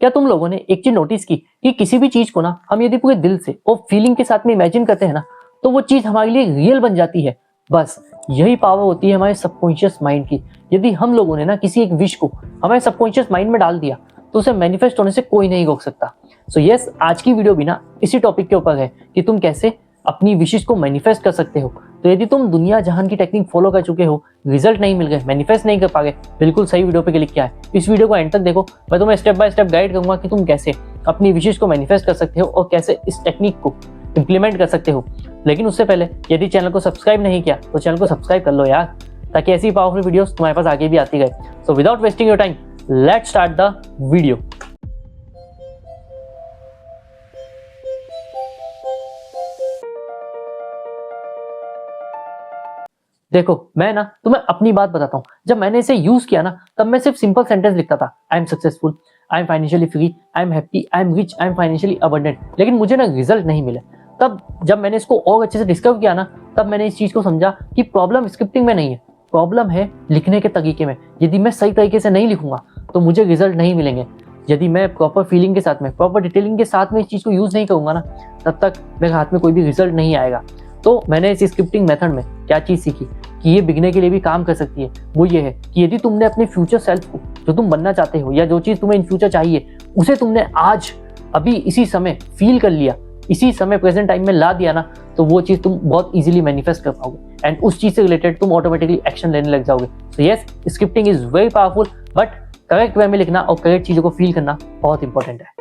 क्या तुम लोगों ने एक चीज नोटिस की कि किसी भी चीज को ना हम यदि पूरे दिल से और फीलिंग के साथ में इमेजिन करते हैं ना, तो वो चीज हमारे लिए रियल बन जाती है। बस यही पावर होती है हमारे सबकॉन्शियस माइंड की। यदि हम लोगों ने ना किसी एक विश को हमारे सबकॉन्शियस माइंड में डाल दिया तो उसे मैनिफेस्ट होने से कोई नहीं रोक सकता। सो यस, आज की वीडियो भी ना इसी टॉपिक के ऊपर है कि तुम कैसे अपनी विशेष को मैनिफेस्ट कर सकते हो। तो यदि तुम दुनिया जहान की टेक्निक फॉलो कर चुके हो, रिजल्ट नहीं मिल गए, मैनिफेस्ट नहीं कर पा गए, बिल्कुल सही वीडियो पे क्लिक किया है। इस वीडियो को एंड तक देखो, मैं तुम्हें स्टेप बाय स्टेप गाइड करूंगा कि तुम कैसे अपनी विशेष को मैनिफेस्ट कर सकते हो और कैसे इस टेक्निक को इंप्लीमेंट कर सकते हो। लेकिन उससे पहले यदि चैनल को सब्सक्राइब नहीं किया तो चैनल को सब्सक्राइब कर लो यार, ताकि ऐसी पावरफुल वीडियोस तुम्हारे पास आगे भी आती गए। So without wasting your time, let's start the video. देखो, मैं ना तुम्हें अपनी बात बताता हूँ। जब मैंने इसे यूज किया ना, तब मैं सिर्फ सिंपल सेंटेंस लिखता था, I am successful, I am financially free, I am happy, I am rich, I am financially abundant. लेकिन मुझे ना रिजल्ट नहीं मिले। तब जब मैंने इसको और अच्छे से डिस्कवर किया ना, तब मैंने इस चीज को समझा कि प्रॉब्लम स्क्रिप्टिंग में नहीं है, प्रॉब्लम है लिखने के तरीके में। यदि मैं सही तरीके से नहीं लिखूंगा तो मुझे रिजल्ट नहीं मिलेंगे। यदि मैं प्रॉपर फीलिंग के साथ में, प्रॉपर डिटेलिंग के साथ में इस चीज को यूज नहीं करूंगा ना, तब तक मेरे हाथ में कोई भी रिजल्ट नहीं आएगा। तो मैंने इस स्क्रिप्टिंग मेथड में क्या चीज सीखी कि ये बिगने के लिए भी काम कर सकती है। वो ये है कि यदि तुमने अपने फ्यूचर सेल्फ को, जो तुम बनना चाहते हो या जो चीज तुम्हें इन फ्यूचर चाहिए, उसे तुमने आज अभी इसी समय फील कर लिया, इसी समय प्रेजेंट टाइम में ला दिया ना, तो वो चीज तुम बहुत इजीली मैनिफेस्ट कर पाओगे एंड उस चीज से रिलेटेड तुम ऑटोमेटिकली एक्शन लेने लग जाओगे। So yes, scripting is very powerful, but correct way में लिखना और करेक्ट चीजों को फील करना बहुत इंपॉर्टेंट है।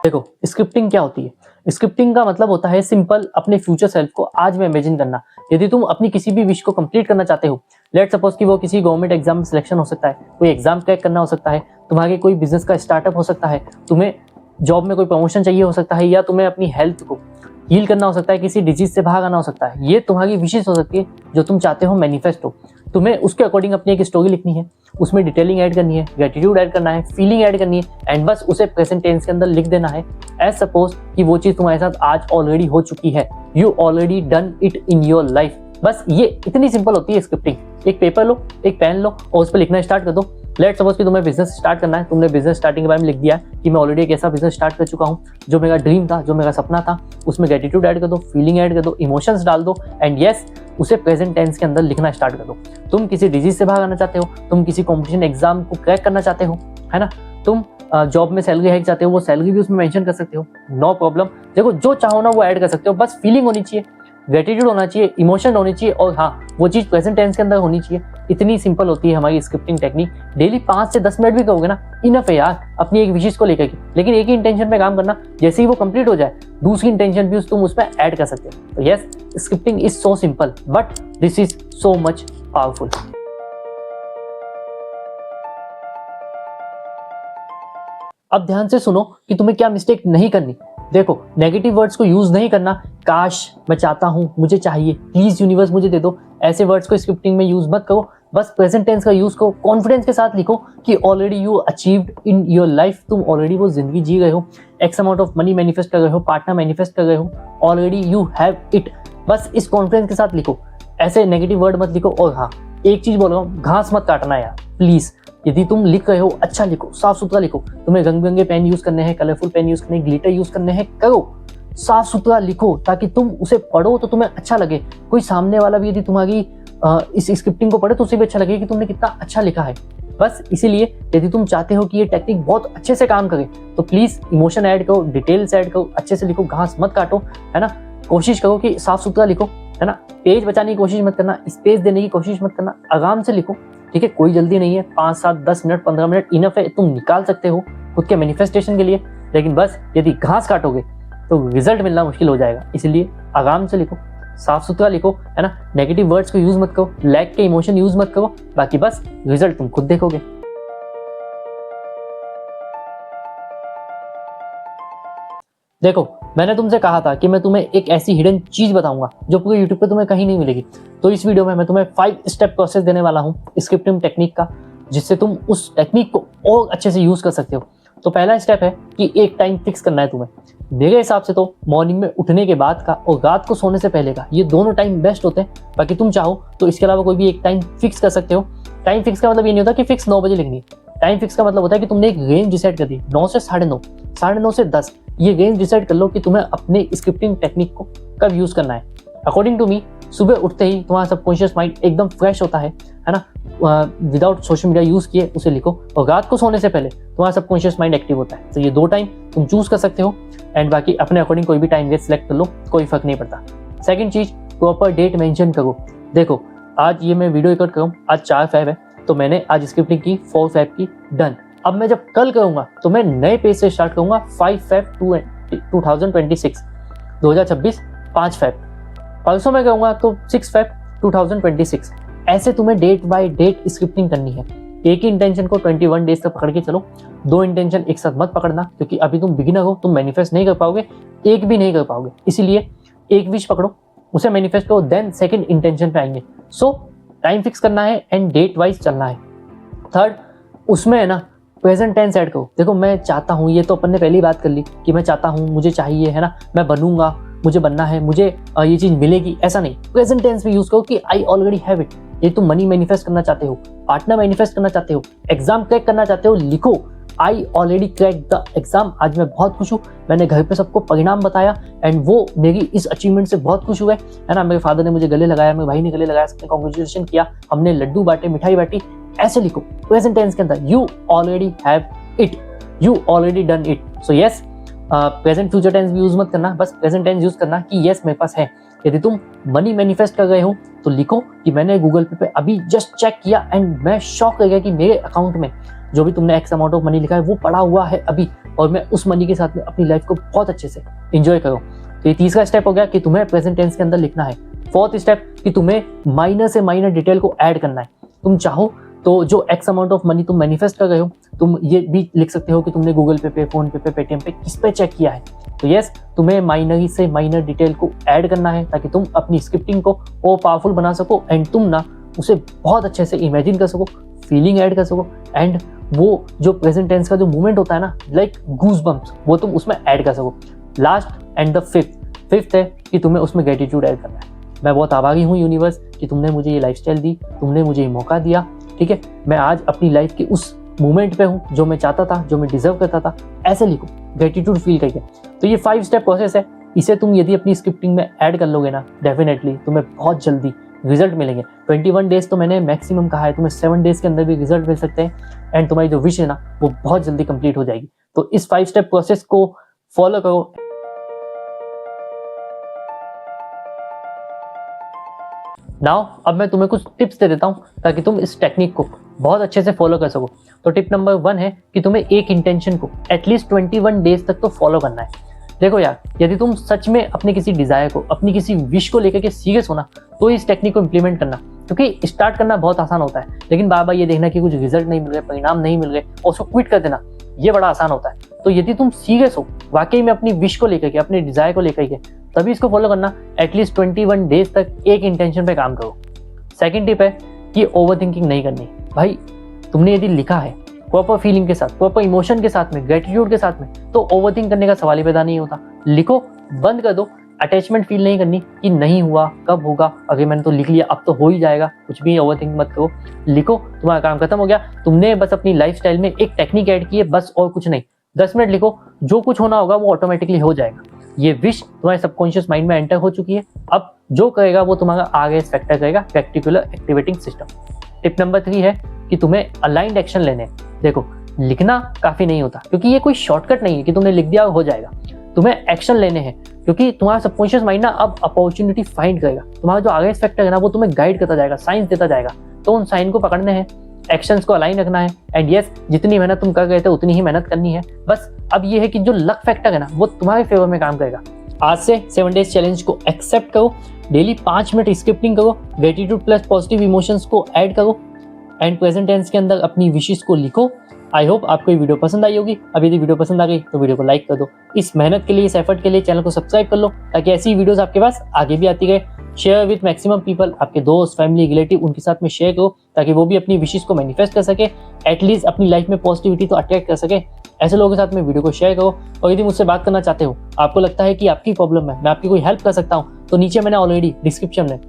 देखो, स्क्रिप्टिंग क्या होती है? स्क्रिप्टिंग का मतलब होता है सिंपल अपने फ्यूचर सेल्फ को आज में इमेजिन करना। यदि तुम अपनी किसी भी विश को कंप्लीट करना चाहते हो, लेट सपोज कि वो किसी गवर्नमेंट एग्जाम में सिलेक्शन हो सकता है, कोई एग्जाम क्रैक करना हो सकता है, तुम्हारे कोई बिजनेस का स्टार्टअप हो सकता है, तुम्हें जॉब में कोई प्रमोशन चाहिए हो सकता है, या तुम्हें अपनी हेल्थ को हील करना हो सकता है, किसी डिजीज से बाहर आना हो सकता है। ये तुम्हारी विशेष हो सकती है जो तुम चाहते हो मैनिफेस्ट हो। तुम्हें उसके अकॉर्डिंग अपनी एक स्टोरी लिखनी है, उसमें डिटेलिंग ऐड करनी है, ग्रेटिट्यूड ऐड करना है, फीलिंग ऐड करनी है एंड बस उसे प्रेजेंट टेंस के अंदर लिख देना है। एज सपोज कि वो चीज तुम्हारे साथ आज ऑलरेडी हो चुकी है, you already done it in your life. बस ये इतनी सिंपल होती है स्क्रिप्टिंग। एक पेपर लो, एक पेन लो और उस पर लिखना स्टार्ट कर दो। लेट सपोज कि तुम्हें बिजनेस स्टार्ट करना है, तुमने बिजनेस स्टार्टिंग के बारे में लिख दिया कि मैं ऑलरेडी एक ऐसा बिजनेस स्टार्ट कर चुका हूँ जो मेरा ड्रीम था, जो मेरा सपना था। उसमें ग्रेटिट्यूड ऐड कर दो, फीलिंग ऐड कर दो, इमोशंस डाल दो एंड यस, उसे प्रेजेंट टेंस के अंदर लिखना स्टार्ट कर दो। तुम किसी डिजीज से बाहर आना चाहते हो, तुम किसी कॉम्पिटिशन एग्जाम को क्रैक करना चाहते हो, है ना, तुम जॉब में सैलरी हाइक चाहते हो, वो सैलरी भी उसमें मेंशन कर सकते हो, नो प्रॉब्लम। देखो, जो चाहो ना वो ऐड कर सकते हो, बस फीलिंग होनी चाहिए, ग्रेटिट्यूड होना चाहिए, इमोशन होनी चाहिए और हाँ, वो चीज प्रेजेंट टेंस के अंदर होनी चाहिए। इतनी सिंपल होती है हमारी स्क्रिप्टिंग टेक्निक। डेली 5 से 10 मिनट भी करोगे ना, इनफ है यार अपनी एक विशेष को लेकर के। लेकिन एक ही इंटेंशन पे काम करना, जैसे ही वो कंप्लीट हो जाए दूसरी इंटेंशन भी तुम उसमें ऐड कर सकते हो। तो yes, scripting is so simple but this is so much powerful. अब ध्यान से सुनो कि तुम्हें क्या मिस्टेक नहीं करनी। देखो, नेगेटिव वर्ड्स को यूज नहीं करना। काश, मैं चाहता हूं, मुझे चाहिए, प्लीज यूनिवर्स मुझे दे दो, ऐसे वर्ड्स को स्क्रिप्टिंग में यूज मत करो। बस प्रेजेंट टेंस का यूज करो, कॉन्फिडेंस के साथ लिखो कि already you achieved in your life, तुम ऑलरेडी वो जिंदगी जी गए हो, x amount of money manifest कर रहे हो, पार्टनर मैनिफेस्ट कर रहे हो, ऑलरेडी यू हैव इट। बस इस कॉन्फिडेंस के साथ लिखो, ऐसे नेगेटिव वर्ड मत लिखो। और हाँ, एक चीज बोल रहा हूँ, घास मत काटना यार प्लीज। यदि तुम लिख रहे हो, अच्छा लिखो, साफ सुथरा लिखो। तुम्हें रंग बिरंगे पेन यूज करने हैं, कलरफुल पेन यूज करने हैं, ग्लिटर यूज करने हैं, करो, साफ सुथरा लिखो ताकि तुम उसे पढ़ो तो तुम्हें अच्छा लगे। कोई सामने वाला भी यदि तुम्हारी इस स्क्रिप्टिंग को पढ़े तो उसे भी अच्छा लगे कि तुमने कितना अच्छा लिखा है। बस इसीलिए यदि तुम चाहते हो कि ये टेक्निक बहुत अच्छे से काम करे तो प्लीज इमोशन ऐड करो, डिटेल्स ऐड करो, अच्छे से लिखो, घास मत काटो, है ना। कोशिश करो कि साफ सुथरा लिखो, है ना। पेज बचाने की कोशिश मत करना, स्पेस देने की कोशिश मत करना, आराम से लिखो, ठीक है। कोई जल्दी नहीं है, 5, 7, 10 मिनट, 15 मिनट इनफ है, तुम निकाल सकते हो खुद के मैनिफेस्टेशन के लिए। लेकिन बस यदि घास काटोगे तो रिजल्ट मिलना मुश्किल हो जाएगा। इसलिए आराम से लिखो, साफ सुथरा लिखो, है ना। नेगेटिव वर्ड्स को यूज मत करो, लैक के इमोशन यूज मत करो, बाकी बस रिजल्ट तुम खुद देखोगे। देखो, मैंने तुमसे कहा था कि मैं तुम्हें एक ऐसी हिडन चीज बताऊंगा जो पूरे यूट्यूब पे तुम्हें कहीं नहीं मिलेगी। तो इस वीडियो में मैं तुम्हें 5 स्टेप प्रोसेस देने वाला हूँ स्क्रिप्टिंग टेक्निक का, जिससे तुम उस टेक्निक को और अच्छे से यूज कर सकते हो। तो पहला स्टेप है कि एक टाइम फिक्स करना है तुम्हें। मेरे हिसाब से तो मॉर्निंग में उठने के बाद का और रात को सोने से पहले का, ये दोनों टाइम बेस्ट होते हैं। बाकी तुम चाहो तो इसके अलावा कोई भी एक टाइम फिक्स कर सकते हो टाइम फिक्स का मतलब ये नहीं होता कि फिक्स 9 बजे लिखनी है। टाइम फिक्स का मतलब होता है कि तुमने एक रेंज डिसाइड कर दी, 9 से 9:30, 9:30 से 10, ये रेंज डिसाइड कर लो कि तुम्हें अपने स्क्रिप्टिंग टेक्निक को कब यूज करना है। अकॉर्डिंग टू मी, सुबह उठते ही तुम्हारा सबकॉन्शियस माइंड एकदम फ्रेश होता है ना, विदाउट सोशल मीडिया यूज किए उसे लिखो, और रात को सोने से पहले तुम्हारा सबकॉन्शियस माइंड एक्टिव होता है। तो ये 2 टाइम तुम चूज कर सकते हो, एंड बाकी अपने अकॉर्डिंग कोई भी टाइम सेलेक्ट कर लो, कोई फर्क नहीं पड़ता। सेकंड चीज, प्रॉपर डेट मेंशन करो। देखो आज ये मैं वीडियो रिकॉर्ड करूँ, आज 4 फेब है, तो मैंने आज स्क्रिप्टिंग की 4 फेब की, डन। अब मैं जब कल करूंगा तो मैं नए पेज से स्टार्ट करूंगा, 5 फेब 2026, 2026, 5 फेब। परसों मैं कहूँगा तो 6 फेब 2026। ऐसे तुम्हें डेट बाय डेट स्क्रिप्टिंग करनी है। एक ही इंटेंशन को 21 डेज तक पकड़ के चलो, 2 इंटेंशन एक साथ मत पकड़ना, क्योंकि अभी तुम बिगिनर हो, तुम मैनिफेस्ट नहीं कर पाओगे, एक भी नहीं कर पाओगे। इसीलिए एक विश पकड़ो, उसे मैनिफेस्ट करो, देन सेकंड इंटेंशन पे आएंगे। सो टाइम फिक्स करना है एंड डेट वाइज चलना है। थर्ड, उसमें है ना प्रेजेंट टेंस ऐड करो। देखो मैं चाहता हूँ, ये तो अपन ने पहली बात कर ली कि मैं चाहता हूँ, मुझे चाहिए, है ना, मैं बनूंगा, मुझे बनना है, मुझे ये चीज मिलेगी, ऐसा नहीं। प्रेजेंट टेंस भी यूज करो कि आई ऑलरेडी हैव इट। ये तुम मनी मैनिफेस्ट करना चाहते हो, पार्टनर मैनिफेस्ट करना चाहते हो, एग्जाम क्रैक करना चाहते हो, लिखो I already crack the exam. आज मैं बहुत खुश हूँ, मैंने घर पे सबको परिणाम बताया एंड वो मेरी इस अचीवमेंट से बहुत खुश हुए, है ना। मेरे फादर ने मुझे गले लगाया, मेरे भाई ने गले लगाया, सबने कॉन्ग्रेचुलेशन किया, हमने लड्डू बांटे, मिठाई बांटी। ऐसे लिखो प्रेजेंट टेंस के अंदर, you already have it, you already done it. So yes, present future tense भी यूज मत करना, बस प्रेजेंट टेंस यूज करना कि यस मेरे पास है। यदि तुम मनी मैनिफेस्ट कर रहे हो तो लिखो कि मैंने गूगल पे अभी जस्ट चेक किया एंड मैं शॉक रह गया कि मेरे अकाउंट में जो भी तुमने एक्स अमाउंट ऑफ मनी लिखा है वो पड़ा हुआ है अभी, और मैं उस मनी के साथ में अपनी लाइफ को बहुत अच्छे से एंजॉय करूँ। तो ये तीसरा स्टेप हो गया कि तुम्हें प्रेजेंट टेंस के अंदर लिखना है। फोर्थ स्टेप कि तुम्हें माइनर से माइनर डिटेल को ऐड करना है। तुम चाहो तो जो एक्स अमाउंट ऑफ मनी तुम मैनिफेस्ट कर रहे हो, तुम ये भी लिख सकते हो कि तुमने गूगल पे, फोन पे, पेटीएम पे किस पे चेक किया है। तो यस, तुम्हें माइनर से माइनर डिटेल को ऐड करना है ताकि तुम अपनी स्क्रिप्टिंग को और पावरफुल बना सको एंड तुम ना उसे बहुत अच्छे से इमेजिन कर सको, फीलिंग ऐड कर सको, एंड वो जो प्रेजेंट टेंस का जो मूवमेंट होता है ना, लाइक गूज बम्प्स, वो तुम उसमें ऐड कर सको। लास्ट एंड द फिफ्थ है कि तुम्हें उसमें ग्रेटिट्यूड ऐड करना है। मैं बहुत आभारी हूँ यूनिवर्स कि तुमने मुझे ये लाइफस्टाइल दी, तुमने मुझे ये मौका दिया, ठीक है। मैं आज अपनी लाइफ के उस मोमेंट पे हूँ जो मैं चाहता था, जो मैं डिजर्व करता था। ऐसे लिखो, ग्रेटिट्यूड फील करके। तो ये 5 स्टेप प्रोसेस है, इसे तुम यदि अपनी स्क्रिप्टिंग में ऐड कर लोगे ना, डेफिनेटली तुम्हें बहुत जल्दी रिजल्ट मिलेंगे। 21 डेज तो मैंने मैक्सिमम कहा है, तुम्हें 7 डेज के अंदर भी रिजल्ट मिल सकते हैं एंड तुम्हारी जो विश है ना वो बहुत जल्दी कंप्लीट हो जाएगी। तो इस 5 स्टेप प्रोसेस को फॉलो करो। नाउ अब मैं तुम्हें कुछ टिप्स दे देता हूँ ताकि तुम इस टेक्निक को बहुत अच्छे से फॉलो कर सको। तो टिप नंबर 1 है कि तुम्हें एक इंटेंशन को एटलीस्ट 21 डेज तक तो फॉलो करना है। देखो यार, यदि तुम सच में अपने किसी डिजायर को, अपनी किसी विश को लेकर के सीरियस होना, तो इस टेक्निक को इंप्लीमेंट करना। क्योंकि स्टार्ट करना बहुत आसान होता है, लेकिन बार बार ये देखना कि कुछ रिजल्ट नहीं मिल रहे, परिणाम नहीं मिल रहे और उसको क्विट कर देना, ये बड़ा आसान होता है। तो यदि तुम सीरियस हो वाकई में अपनी विश को लेकर के, अपने डिजायर को लेकर के, तभी इसको फॉलो करना। एटलीस्ट 21 डेज तक एक इंटेंशन पे काम करो। सेकंड टिप है कि ओवर थिंकिंग नहीं करनी। भाई तुमने यदि लिखा है प्रॉपर फीलिंग के साथ, प्रॉपर इमोशन के साथ में, ग्रेटिट्यूड के साथ में, तो ओवरथिंक करने का सवाल ही पैदा नहीं होता। लिखो, बंद कर दो। अटैचमेंट फील नहीं करनी कि नहीं हुआ, कब होगा, अगर मैंने तो लिख लिया अब तो हो ही जाएगा। कुछ भी ओवरथिंक मत करो, लिखो, तुम्हारा काम खत्म हो गया। तुमने बस अपनी लाइफस्टाइल में एक टेक्निक ऐड की है, बस और कुछ नहीं। 10 मिनट लिखो, जो कुछ होना होगा वो ऑटोमेटिकली हो जाएगा। ये विश तुम्हारे सबकॉन्शियस माइंड में एंटर हो चुकी है। अब जो करेगा वो तुम्हारा आगे फैक्टर करेगा, reticular activating system. Tip number 3 है कि तुम्हें अलाइंड एक्शन लेने। देखो, लिखना काफी नहीं होता, क्योंकि ये कोई शॉर्टकट नहीं है कि तुमने लिख दिया और हो जाएगा। तुम्हें एक्शन लेने हैं, क्योंकि तुम्हारा सबकॉन्शियस माइंड ना अब अपॉर्चुनिटी फाइंड करेगा। तुम्हारा जो आगे फैक्टर है ना वो तुम्हें गाइड करता जाएगा, साइंस देता जाएगा। तो उन साइन को पकड़ने हैं, एक्शंस को अलाइन रखना है। एंड यस, जितनी मेहनत तुम कर गए थे उतनी ही मेहनत करनी है। बस अब ये है कि जो लक फैक्टर है ना वो तुम्हारे फेवर में काम करेगा। आज से 7 डेज चैलेंज को एक्सेप्ट करो, डेली 5 मिनट स्क्रिप्टिंग करो, ग्रेटिट्यूड प्लस पॉजिटिव इमोशंस को ऐड करो एंड प्रेजेंट टेंस के अंदर अपनी विशेस को लिखो। आई होप आपको ये वीडियो पसंद आई होगी। अब यदि वीडियो पसंद आ गई तो वीडियो को लाइक कर दो। इस मेहनत के लिए, इस एफर्ट के लिए चैनल को सब्सक्राइब कर लो, ताकि ऐसी वीडियोस आपके पास आगे भी आती रहे। शेयर विद मैक्सिमम पीपल, आपके दोस्त, फैमिली, रिलेटिव, उनके साथ में शेयर करो ताकि वो भी अपनी विशेस को मैनिफेस्ट कर सके, एटलीस्ट अपनी लाइफ में पॉजिटिविटी तो अट्रैक्ट कर सके। ऐसे लोगों के साथ में वीडियो को शेयर करो। और यदि मुझसे बात करना चाहते हो, आपको लगता है कि आपकी प्रॉब्लम है, मैं आपकी कोई हेल्प कर सकता हूँ, तो नीचे मैंने ऑलरेडी डिस्क्रिप्शन में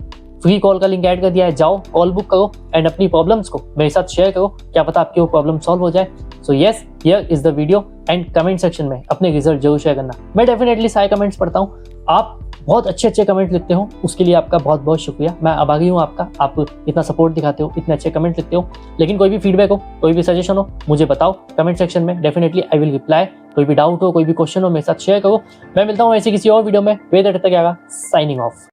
फ्री कॉल का लिंक ऐड कर दिया है, जाओ कॉल बुक करो एंड अपनी प्रॉब्लम्स को मेरे साथ शेयर करो, क्या पता आपकी वो प्रॉब्लम सॉल्व हो जाए। So yes, here is the video and comment section में अपने रिजल्ट जरूर शेयर करना। मैं डेफिनेटली सारे कमेंट्स पढ़ता हूँ, आप बहुत अच्छे कमेंट लिखते हो, उसके लिए आपका बहुत बहुत शुक्रिया। मैं आभारी हूँ आपका, आप इतना सपोर्ट दिखाते हो, इतने अच्छे कमेंट लिखते हो। लेकिन कोई भी फीडबैक हो, कोई भी सजेशन हो, मुझे बताओ कमेंट सेक्शन में, डेफिनेटली आई विल रिप्लाई। कोई भी डाउट हो, कोई भी क्वेश्चन हो, मेरे साथ शेयर करो। मैं मिलता हूँ ऐसे किसी और वीडियो में। वेट तक साइनिंग ऑफ।